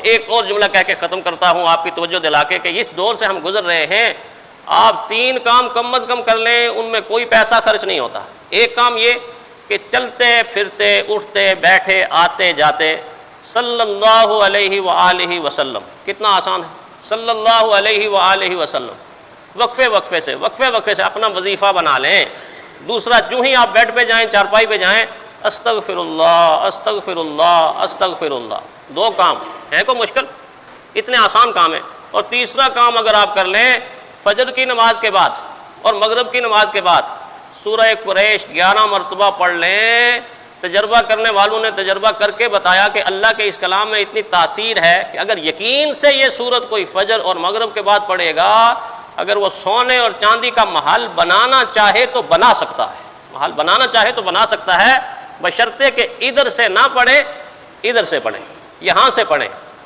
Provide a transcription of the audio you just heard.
ایک اور جملہ کہہ کے ختم کرتا ہوں آپ کی توجہ دلا کے کہ اس دور سے ہم گزر رہے ہیں، آپ 3 کام کم از کم کر لیں، ان میں کوئی پیسہ خرچ نہیں ہوتا۔ ایک کام یہ کہ چلتے پھرتے اٹھتے بیٹھے آتے جاتے صلی اللہ علیہ وآلہ وسلم، کتنا آسان ہے، صلی اللہ علیہ وآلہ وسلم، وقفے سے اپنا وظیفہ بنا لیں۔ دوسرا، جو ہی آپ بیڈ پہ جائیں، چارپائی پہ جائیں، استغفر اللہ استغفر اللہ استغفر اللہ۔ 2 کام ہیں، کوئی مشکل؟ اتنے آسان کام ہیں۔ اور تیسرا کام اگر آپ کر لیں، فجر کی نماز کے بعد اور مغرب کی نماز کے بعد سورہ قریش 11 مرتبہ پڑھ لیں۔ تجربہ کرنے والوں نے تجربہ کر کے بتایا کہ اللہ کے اس کلام میں اتنی تاثیر ہے کہ اگر یقین سے یہ سورت کوئی فجر اور مغرب کے بعد پڑھے گا، اگر وہ سونے اور چاندی کا محل بنانا چاہے تو بنا سکتا ہے، محل بنانا چاہے تو بنا سکتا ہے، بشرطے کہ ادھر سے نہ پڑھیں، ادھر سے پڑھیں، یہاں سے پڑھیں۔